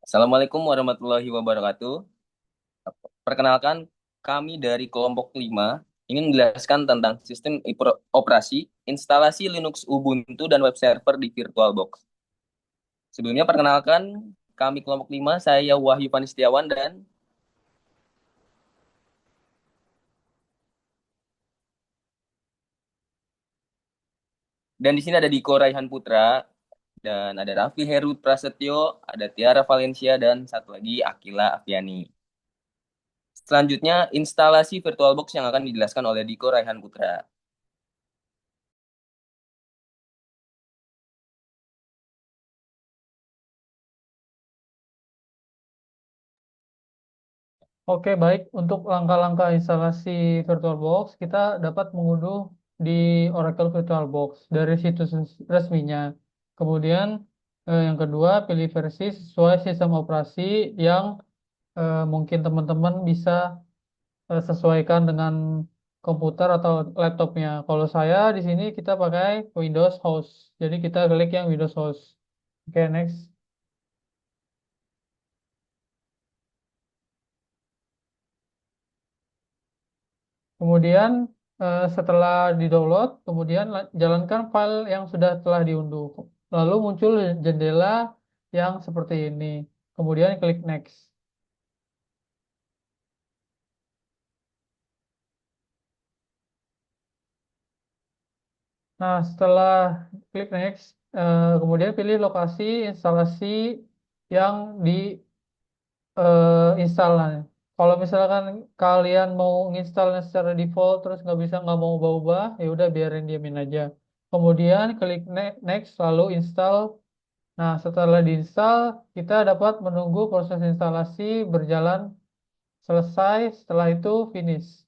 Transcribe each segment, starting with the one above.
Assalamualaikum warahmatullahi wabarakatuh. Perkenalkan, kami dari kelompok 5 ingin menjelaskan tentang sistem operasi, instalasi Linux Ubuntu, dan web server di VirtualBox. Sebelumnya, perkenalkan, kami kelompok 5, saya Wahyu Panistiawan, dan di sini ada Diko Raihan Putra, dan ada Raffi Heru Prasetyo, ada Tiara Valencia, dan satu lagi Akila Afiani. Selanjutnya, instalasi VirtualBox yang akan dijelaskan oleh Diko Raihan Putra. Oke, baik. Untuk langkah-langkah instalasi VirtualBox, kita dapat mengunduh di Oracle VirtualBox dari situs resminya. Kemudian, yang kedua, pilih versi sesuai sistem operasi yang mungkin teman-teman bisa sesuaikan dengan komputer atau laptopnya. Kalau saya di sini kita pakai Windows Host. Jadi kita klik yang Windows Host. Oke, next. Kemudian setelah di-download, kemudian jalankan file yang sudah telah diunduh. Lalu muncul jendela yang seperti ini. Kemudian klik next. Nah, setelah klik next, kemudian pilih lokasi instalasi yang di install. Nah, kalau misalkan kalian mau nginstalnya secara default terus nggak mau ubah-ubah, ya udah biarin diamin aja. Kemudian klik next lalu install. Nah, setelah diinstal, kita dapat menunggu proses instalasi berjalan selesai, setelah itu finish.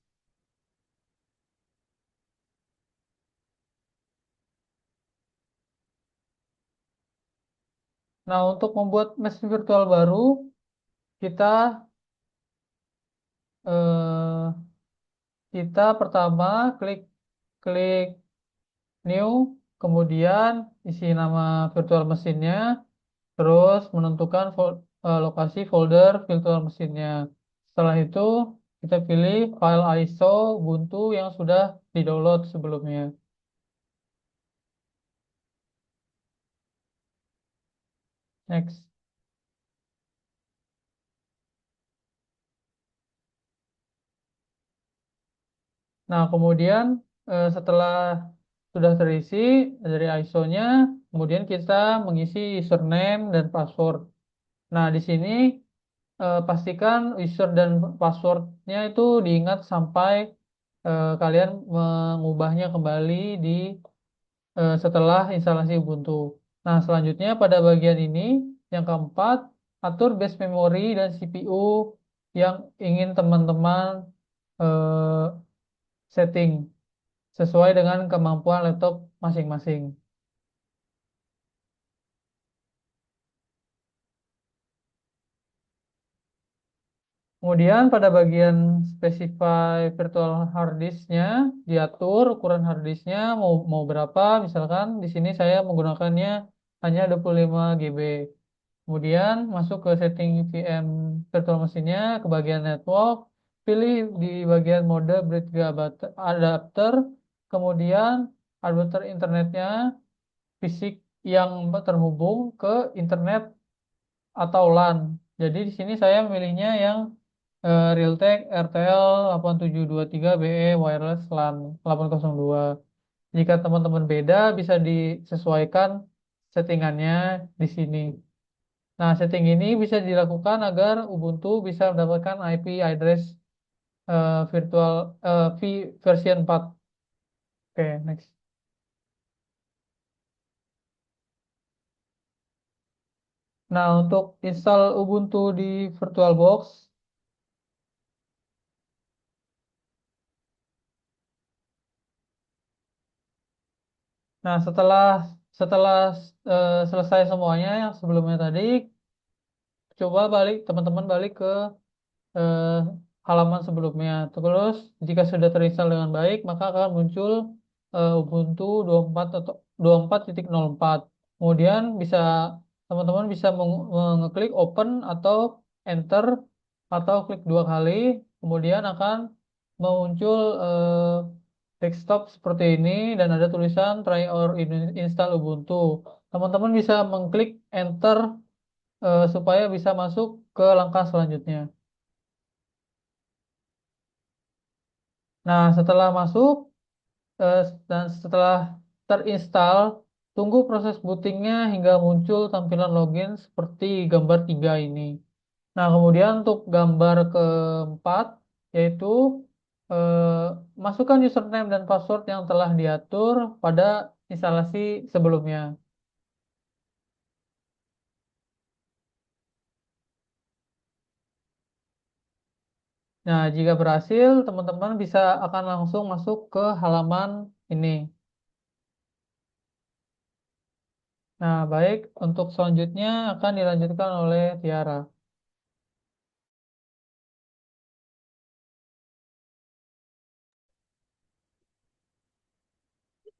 Nah, untuk membuat mesin virtual baru, kita eh, kita pertama klik klik new, kemudian isi nama virtual mesinnya, terus menentukan lokasi folder virtual mesinnya. Setelah itu, kita pilih file ISO Ubuntu yang sudah di-download sebelumnya. Next. Nah, kemudian setelah sudah terisi dari ISO-nya, kemudian kita mengisi username dan password. Nah, di sini pastikan user dan passwordnya itu diingat sampai kalian mengubahnya kembali di setelah instalasi Ubuntu. Nah, selanjutnya pada bagian ini, yang keempat, atur base memory dan CPU yang ingin teman-teman eh, setting sesuai dengan kemampuan laptop masing-masing. Kemudian pada bagian specify virtual hard disknya diatur ukuran hard disknya mau berapa. Misalkan di sini saya menggunakannya hanya 25 GB. Kemudian masuk ke setting VM virtual mesinnya ke bagian network, pilih di bagian mode bridge adapter, kemudian adapter internetnya fisik yang terhubung ke internet atau LAN. Jadi di sini saya memilihnya yang Realtek RTL 8723BE Wireless LAN 802. Jika teman-teman beda, bisa disesuaikan settingannya di sini. Nah, setting ini bisa dilakukan agar Ubuntu bisa mendapatkan IP address virtual version 4. Oke, next. Nah, untuk install Ubuntu di VirtualBox, nah setelah setelah selesai semuanya yang sebelumnya tadi, coba teman-teman balik ke eh, halaman sebelumnya. Terus jika sudah terinstall dengan baik, maka akan muncul Ubuntu 24 atau 24.04. Kemudian bisa teman-teman bisa mengeklik open atau enter atau klik dua kali, kemudian akan muncul desktop seperti ini dan ada tulisan try or install Ubuntu. Teman-teman bisa mengklik enter supaya bisa masuk ke langkah selanjutnya. Nah, setelah masuk dan setelah terinstall, tunggu proses bootingnya hingga muncul tampilan login seperti gambar 3 ini. Nah, kemudian untuk gambar keempat, yaitu masukkan username dan password yang telah diatur pada instalasi sebelumnya. Nah, jika berhasil, teman-teman bisa akan langsung masuk ke halaman ini. Nah, baik, untuk selanjutnya akan dilanjutkan oleh Tiara.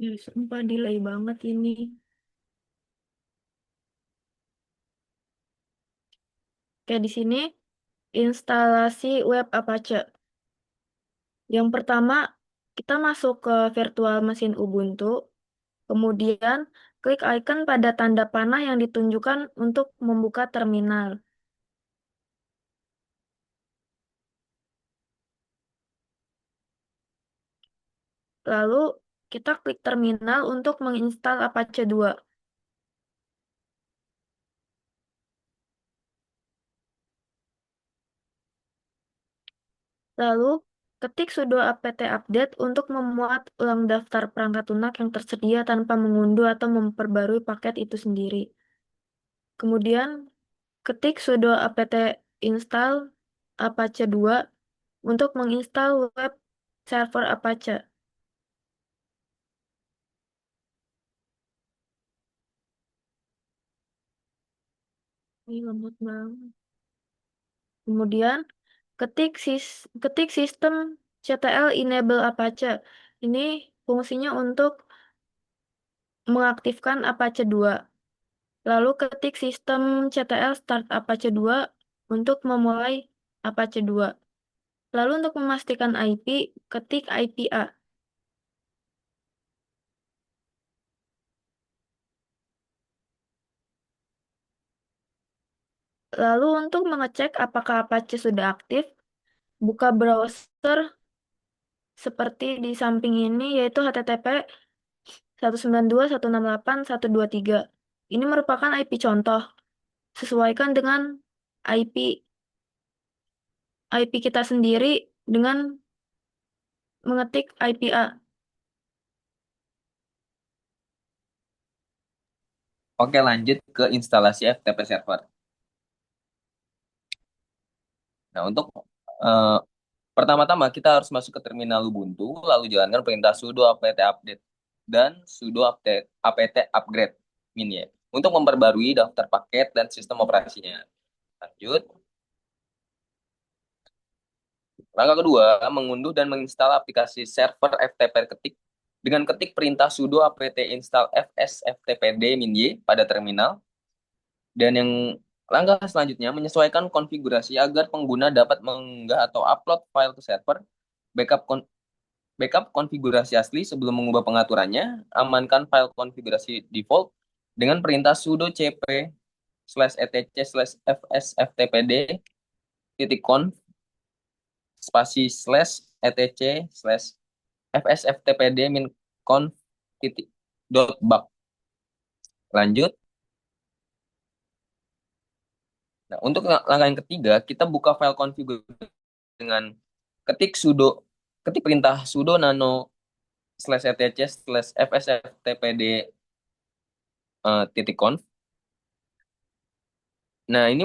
Ya, sumpah delay banget ini. Kayak di sini, instalasi web Apache. Yang pertama, kita masuk ke virtual mesin Ubuntu, kemudian klik icon pada tanda panah yang ditunjukkan untuk membuka terminal. Lalu, kita klik terminal untuk menginstal Apache 2. Lalu, ketik sudo apt update untuk memuat ulang daftar perangkat lunak yang tersedia tanpa mengunduh atau memperbarui paket itu sendiri. Kemudian, ketik sudo apt install Apache 2 untuk menginstal web server Apache. Ini lemot banget. Kemudian, ketik sistem ctl enable Apache. Ini fungsinya untuk mengaktifkan Apache 2. Lalu ketik sistem ctl start Apache 2 untuk memulai Apache 2. Lalu untuk memastikan IP, ketik IPA. Lalu untuk mengecek apakah Apache sudah aktif, buka browser seperti di samping ini yaitu http 192.168.123. Ini merupakan IP contoh. Sesuaikan dengan IP kita sendiri dengan mengetik IPA. Oke, lanjut ke instalasi FTP server. Nah, untuk eh, pertama-tama kita harus masuk ke terminal Ubuntu, lalu jalankan perintah sudo apt update dan sudo apt upgrade ini ya, untuk memperbarui daftar paket dan sistem operasinya. Lanjut. Langkah kedua, mengunduh dan menginstal aplikasi server FTP ketik dengan ketik perintah sudo apt install fsftpd-y pada terminal. Dan yang langkah selanjutnya, menyesuaikan konfigurasi agar pengguna dapat mengunggah atau upload file ke server, backup backup konfigurasi asli sebelum mengubah pengaturannya, amankan file konfigurasi default dengan perintah sudo cp/etc/fsftpd titik conf spasi slash etc slash fsftpd min conf titik dot bug. Lanjut. Nah, untuk langkah yang ketiga, kita buka file konfigurasi dengan ketik sudo, ketik perintah sudo nano slash etc slash fsftpd titik conf. Nah, ini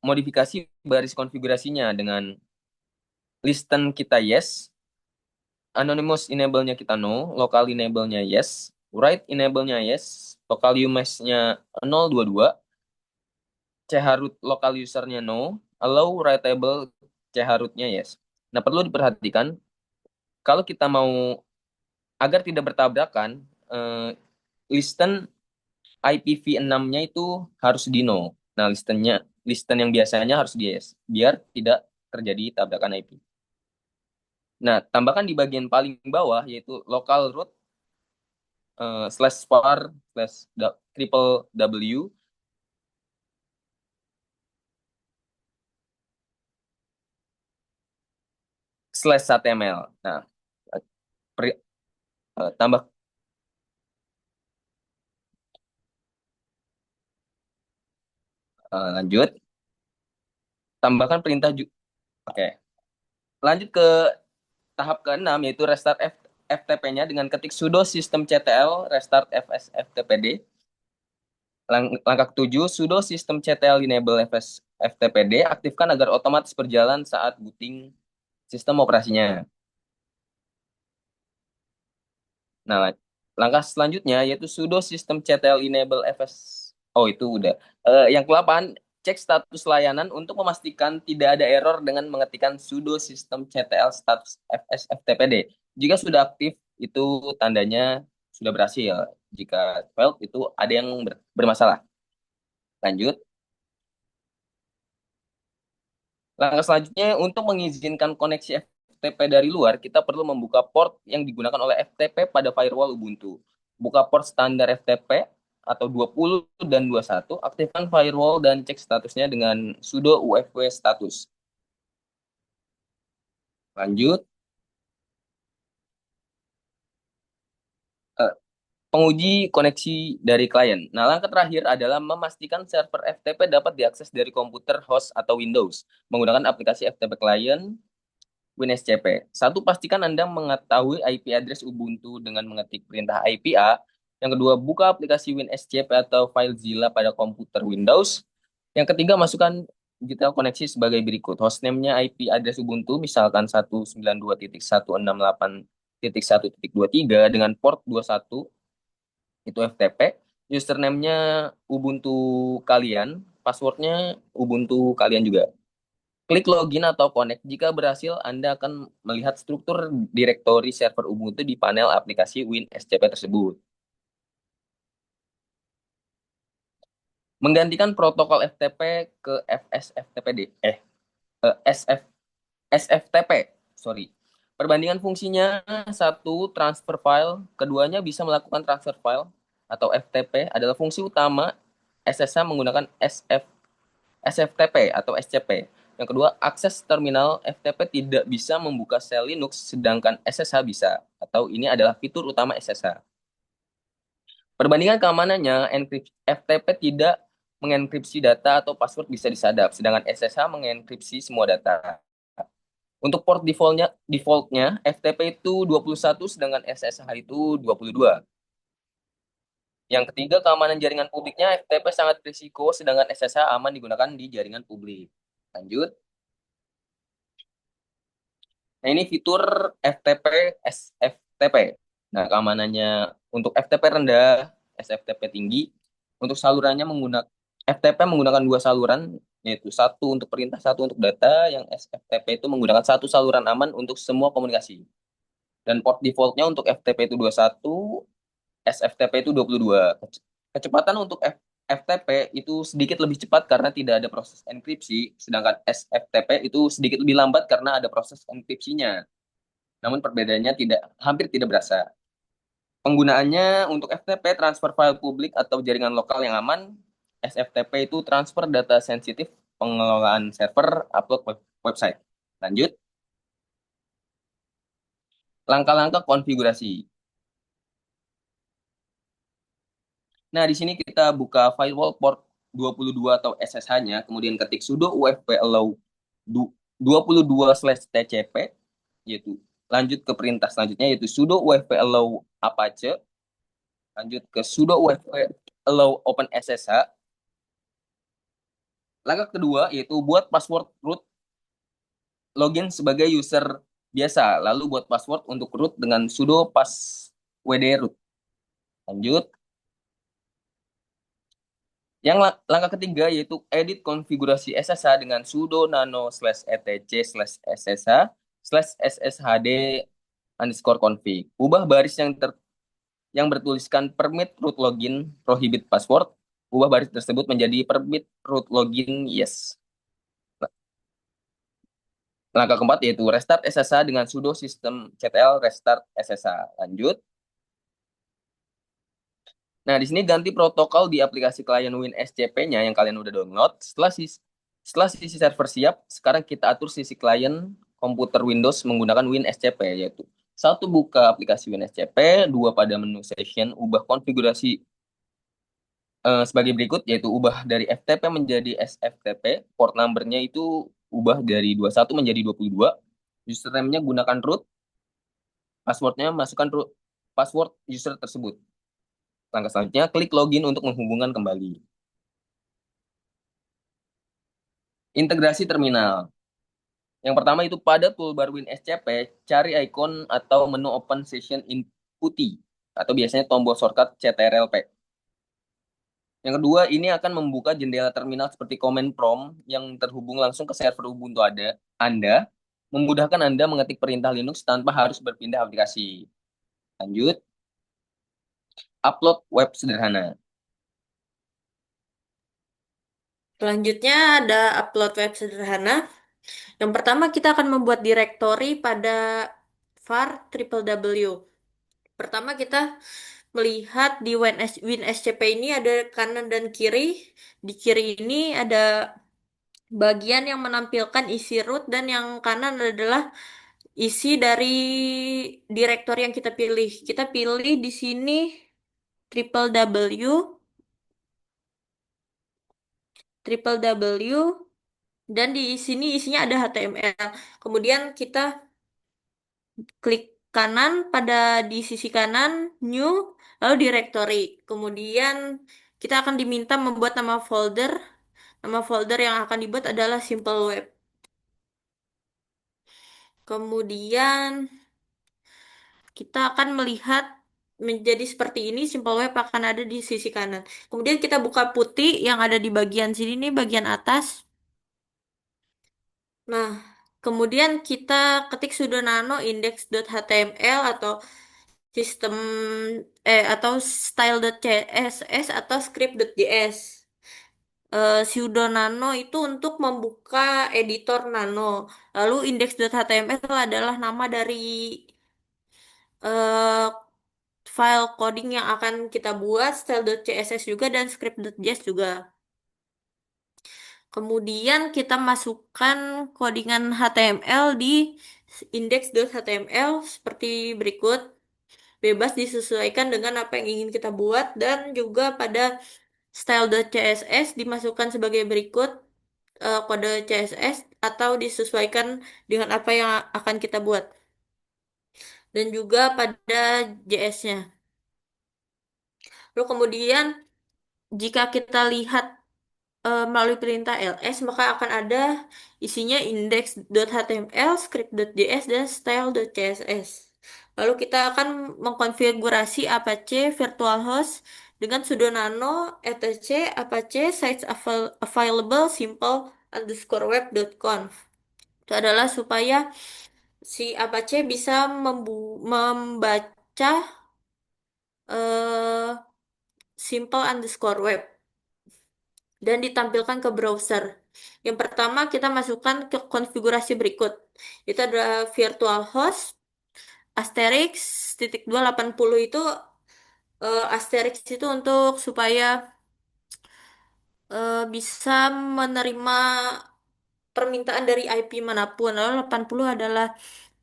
modifikasi baris konfigurasinya dengan listen kita yes, anonymous enable-nya kita no, local enable-nya yes, write enable-nya yes, local umes-nya 022, chroot local user-nya no, allow writable chroot-nya yes. Nah, perlu diperhatikan kalau kita mau agar tidak bertabrakan, listen IPv6-nya itu harus di no. Nah, listen yang biasanya harus di yes, biar tidak terjadi tabrakan IP. Nah, tambahkan di bagian paling bawah yaitu local root slash var slash triple W slash HTML. Nah, per- tambah lanjut, tambahkan perintah Oke, lanjut ke tahap ke-6 yaitu restart FTP-nya dengan ketik sudo systemctl restart FTPD. Langkah ke-7, sudo systemctl enable FTPD aktifkan agar otomatis berjalan saat booting sistem operasinya. Nah, langkah selanjutnya yaitu sudo systemctl enable Oh, itu udah. Yang ke-8, cek status layanan untuk memastikan tidak ada error dengan mengetikkan sudo systemctl status FTPD. Jika sudah aktif, itu tandanya sudah berhasil. Jika failed, itu ada yang bermasalah. Lanjut. Langkah selanjutnya, untuk mengizinkan koneksi FTP dari luar, kita perlu membuka port yang digunakan oleh FTP pada firewall Ubuntu. Buka port standar FTP atau 20 dan 21, aktifkan firewall dan cek statusnya dengan sudo ufw status. Lanjut, eh, penguji koneksi dari klien. Nah, langkah terakhir adalah memastikan server FTP dapat diakses dari komputer host atau Windows menggunakan aplikasi FTP Client WinSCP. Satu, pastikan Anda mengetahui IP address Ubuntu dengan mengetik perintah IPA. Yang kedua, buka aplikasi WinSCP atau FileZilla pada komputer Windows. Yang ketiga, masukkan detail koneksi sebagai berikut. Hostname-nya IP address Ubuntu, misalkan 192.168.1.23 dengan port 21, itu FTP. Username-nya Ubuntu kalian, passwordnya Ubuntu kalian juga. Klik login atau connect. Jika berhasil, Anda akan melihat struktur direktori server Ubuntu di panel aplikasi WinSCP tersebut. Menggantikan protokol FTP ke FSFTPD. SF, SFTP. Sorry. Perbandingan fungsinya, satu, transfer file. Keduanya bisa melakukan transfer file atau FTP adalah fungsi utama SSH menggunakan SFTP atau SCP. Yang kedua, akses terminal FTP tidak bisa membuka sel Linux, sedangkan SSH bisa. Atau ini adalah fitur utama SSH. Perbandingan keamanannya, FTP tidak mengenkripsi data atau password bisa disadap, sedangkan SSH mengenkripsi semua data. Untuk port defaultnya FTP itu 21, sedangkan SSH itu 22. Yang ketiga, keamanan jaringan publiknya, FTP sangat risiko, sedangkan SSH aman digunakan di jaringan publik. Lanjut. Nah, ini fitur FTP, SFTP. Nah, keamanannya untuk FTP rendah, SFTP tinggi. Untuk salurannya FTP menggunakan dua saluran, yaitu satu untuk perintah, satu untuk data. Yang SFTP itu menggunakan satu saluran aman untuk semua komunikasi. Dan port defaultnya untuk FTP itu 21, SFTP itu 22. Kecepatan untuk FTP itu sedikit lebih cepat karena tidak ada proses enkripsi, sedangkan SFTP itu sedikit lebih lambat karena ada proses enkripsinya. Namun perbedaannya hampir tidak berasa. Penggunaannya untuk FTP, transfer file publik atau jaringan lokal yang aman. SFTP itu transfer data sensitif, pengelolaan server, upload website. Lanjut, langkah-langkah konfigurasi. Nah, di sini kita buka firewall port 22 atau SSH-nya, kemudian ketik sudo ufp allow 22/tcp, yaitu lanjut ke perintah selanjutnya yaitu sudo ufp allow apache, lanjut ke sudo ufp allow open SSH. Langkah kedua yaitu buat password root, login sebagai user biasa, lalu buat password untuk root dengan sudo passwd root. Lanjut. Yang langkah ketiga yaitu edit konfigurasi SSH dengan sudo nano/etc/ssh/sshd_config. Ubah baris yang bertuliskan permit root login prohibit password, ubah baris tersebut menjadi permit root login yes. Langkah keempat yaitu restart SSH dengan sudo systemctl restart SSH. Lanjut. Nah, di sini ganti protokol di aplikasi klien WinSCP-nya yang kalian udah download. Setelah sisi server siap, sekarang kita atur sisi klien komputer Windows menggunakan WinSCP, yaitu satu, buka aplikasi WinSCP, dua, pada menu session, ubah konfigurasi sebagai berikut, yaitu ubah dari FTP menjadi SFTP, port number-nya itu ubah dari 21 menjadi 22, username-nya gunakan root, password-nya masukkan root, password user tersebut. Langkah selanjutnya, klik login untuk menghubungkan kembali. Integrasi terminal. Yang pertama itu pada toolbar WinSCP, cari ikon atau menu Open Session in putih, atau biasanya tombol shortcut CTRL-P. Yang kedua, ini akan membuka jendela terminal seperti command prompt yang terhubung langsung ke server Ubuntu Anda, memudahkan Anda mengetik perintah Linux tanpa harus berpindah aplikasi. Lanjut, upload web sederhana. Selanjutnya ada upload web sederhana. Yang pertama kita akan membuat direktori pada var www. Pertama kita melihat di WinSCP ini ada kanan dan kiri. Di kiri ini ada bagian yang menampilkan isi root dan yang kanan adalah isi dari direktori yang kita pilih. Kita pilih di sini www dan di sini isinya ada HTML. Kemudian kita klik kanan pada di sisi kanan new lalu directory. Kemudian kita akan diminta membuat nama folder. Nama folder yang akan dibuat adalah simple web. Kemudian kita akan melihat menjadi seperti ini, simple web akan ada di sisi kanan. Kemudian kita buka putih yang ada di bagian sini nih, bagian atas. Nah, kemudian kita ketik sudo nano index.html atau sistem atau style.css atau script.js. Sudo nano itu untuk membuka editor nano. Lalu index.html adalah nama dari eh, file coding yang akan kita buat, style.css juga dan script.js juga. Kemudian kita masukkan codingan HTML di index.html seperti berikut. Bebas disesuaikan dengan apa yang ingin kita buat dan juga pada style.css dimasukkan sebagai berikut kode CSS atau disesuaikan dengan apa yang akan kita buat. Dan juga pada JS-nya. Lalu kemudian jika kita lihat melalui perintah ls maka akan ada isinya index.html, script.js, dan style.css. Lalu kita akan mengkonfigurasi Apache virtual host dengan sudo nano etc apache sites available simple underscore web.conf. Itu adalah supaya si Apache bisa membaca eh, simple underscore web dan ditampilkan ke browser. Yang pertama kita masukkan ke konfigurasi berikut. Itu adalah virtual host, asterisk, titik 280 itu asterisk itu untuk supaya bisa menerima permintaan dari IP manapun. Lalu 80 adalah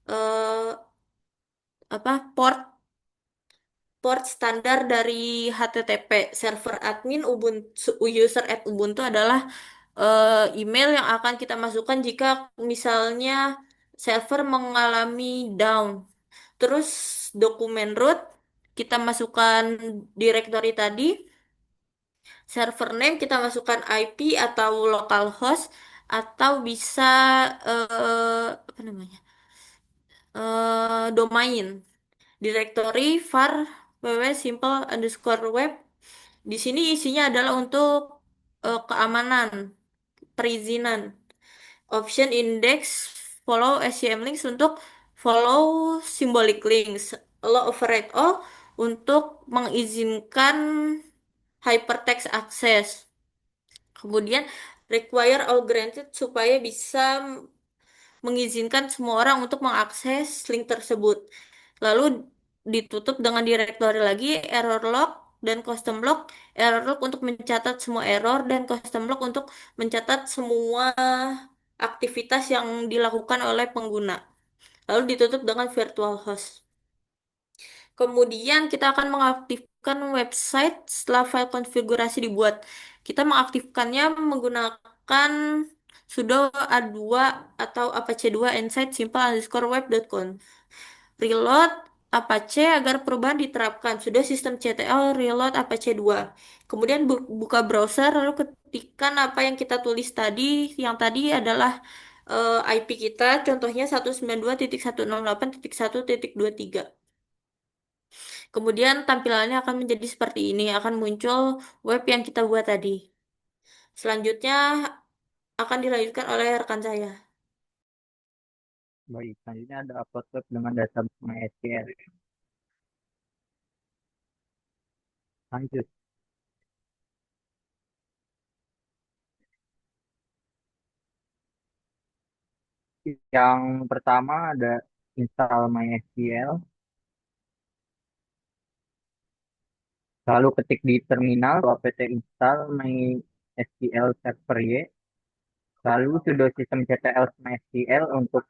eh, port port standar dari HTTP. Server admin Ubuntu user at Ubuntu adalah email yang akan kita masukkan jika misalnya server mengalami down. Terus dokumen root kita masukkan directory tadi. Server name kita masukkan IP atau localhost atau bisa apa namanya? Domain. Directory var www simple underscore web. Di sini isinya adalah untuk keamanan, perizinan. Option index follow SCM links untuk follow symbolic links. Allow override all untuk mengizinkan hypertext access. Kemudian require all granted supaya bisa mengizinkan semua orang untuk mengakses link tersebut. Lalu ditutup dengan directory lagi, error log dan custom log. Error log untuk mencatat semua error dan custom log untuk mencatat semua aktivitas yang dilakukan oleh pengguna. Lalu ditutup dengan virtual host. Kemudian kita akan mengaktifkan website setelah file konfigurasi dibuat. Kita mengaktifkannya menggunakan sudo a2 atau apache 2 insight simple_web.conf. Reload Apache agar perubahan diterapkan. Sudah sistem CTL reload Apache 2. Kemudian buka browser lalu ketikkan apa yang kita tulis tadi. Yang tadi adalah IP kita, contohnya 192.168.1.23. Kemudian tampilannya akan menjadi seperti ini, akan muncul web yang kita buat tadi. Selanjutnya akan dilanjutkan oleh rekan saya. Baik, selanjutnya ada upload web dengan database MySQL. Lanjut. Yang pertama ada install MySQL. Lalu ketik di terminal apt install MySQL server Y. Lalu sudo systemctl MySQL untuk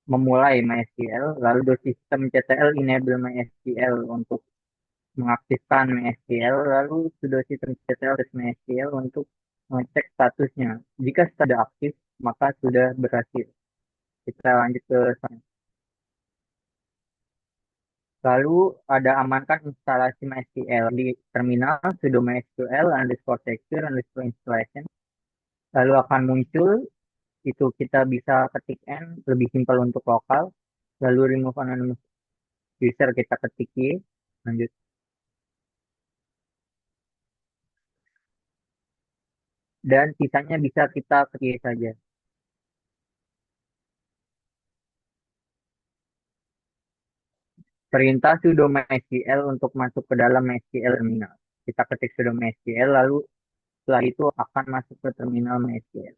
memulai MySQL. Lalu do systemctl enable MySQL untuk mengaktifkan MySQL. Lalu sudo systemctl MySQL untuk mengecek statusnya. Jika sudah aktif, maka sudah berhasil. Kita lanjut ke selanjutnya. Lalu ada amankan instalasi MySQL di terminal sudo MySQL underscore secure underscore installation. Lalu akan muncul itu kita bisa ketik N lebih simpel untuk lokal. Lalu remove anonymous user kita ketik Y. Lanjut. Dan sisanya bisa kita ketik saja. Perintah sudo MySQL untuk masuk ke dalam MySQL terminal. Kita ketik sudo MySQL lalu setelah itu akan masuk ke terminal MySQL.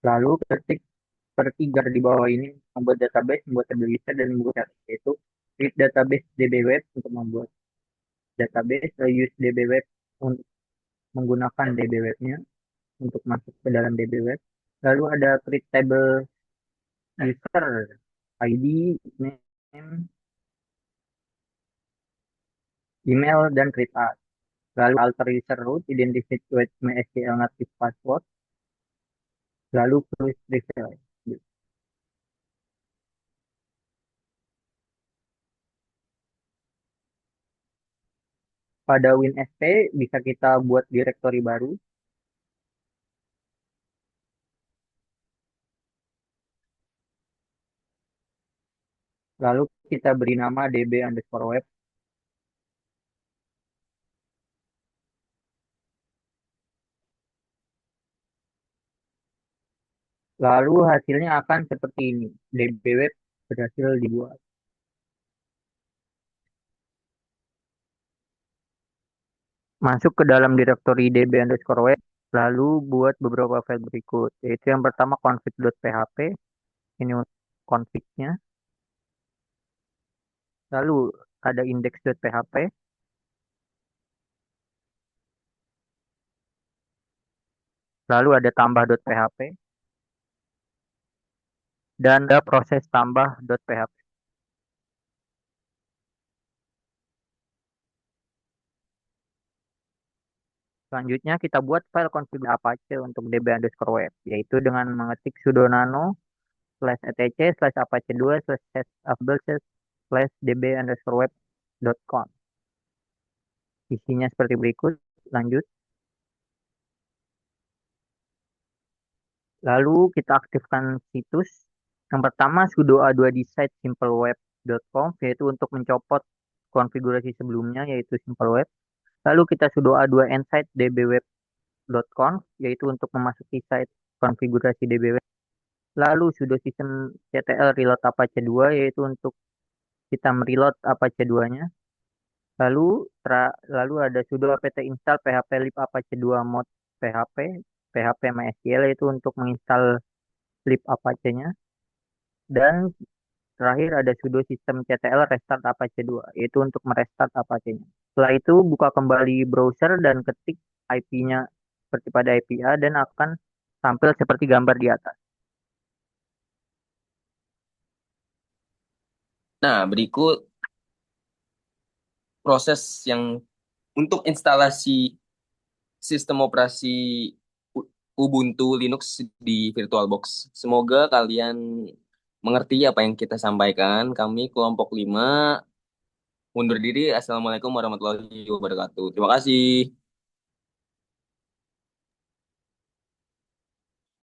Lalu ketik per 3 di bawah ini membuat database, membuat table user dan membuat database, yaitu create database dbweb untuk membuat database, use dbweb untuk menggunakan dbwebnya untuk masuk ke dalam dbweb. Lalu ada create table user ID, name, email dan create as. Lalu alter user root, identify with MySQL native password. Lalu close refill. Pada WinSP bisa kita buat directory baru. Lalu kita beri nama db underscore web. Lalu hasilnya akan seperti ini. dbweb berhasil dibuat. Masuk ke dalam directory db underscore web. Lalu buat beberapa file berikut. Yaitu yang pertama config.php. Ini config-nya. Lalu ada index.php. Lalu ada tambah.php. Dan ada proses tambah.php. Selanjutnya kita buat file config Apache untuk db underscore web, yaitu dengan mengetik sudo nano /etc/apache2//db underscore web.conf. Isinya seperti berikut. Lanjut. Lalu kita aktifkan situs. Yang pertama sudo a2 di site simpleweb.conf, yaitu untuk mencopot konfigurasi sebelumnya, yaitu simpleweb. Lalu kita sudo a2 ensite dbweb.conf, yaitu untuk memasuki site konfigurasi dbweb. Lalu sudo sistem CTL reload Apache 2 yaitu untuk kita mereload Apache 2-nya. Lalu ada sudo apt install php lib apache 2 mod php php MySQL yaitu untuk menginstal lib Apache-nya. Dan terakhir ada sudo sistem ctl restart Apache 2 yaitu untuk merestart Apache-nya. Setelah itu buka kembali browser dan ketik IP-nya seperti pada IPA dan akan tampil seperti gambar di atas. Nah, berikut proses yang untuk instalasi sistem operasi U- Ubuntu Linux di VirtualBox. Semoga kalian mengerti apa yang kita sampaikan. Kami kelompok 5 undur diri. Assalamualaikum warahmatullahi wabarakatuh. Terima kasih.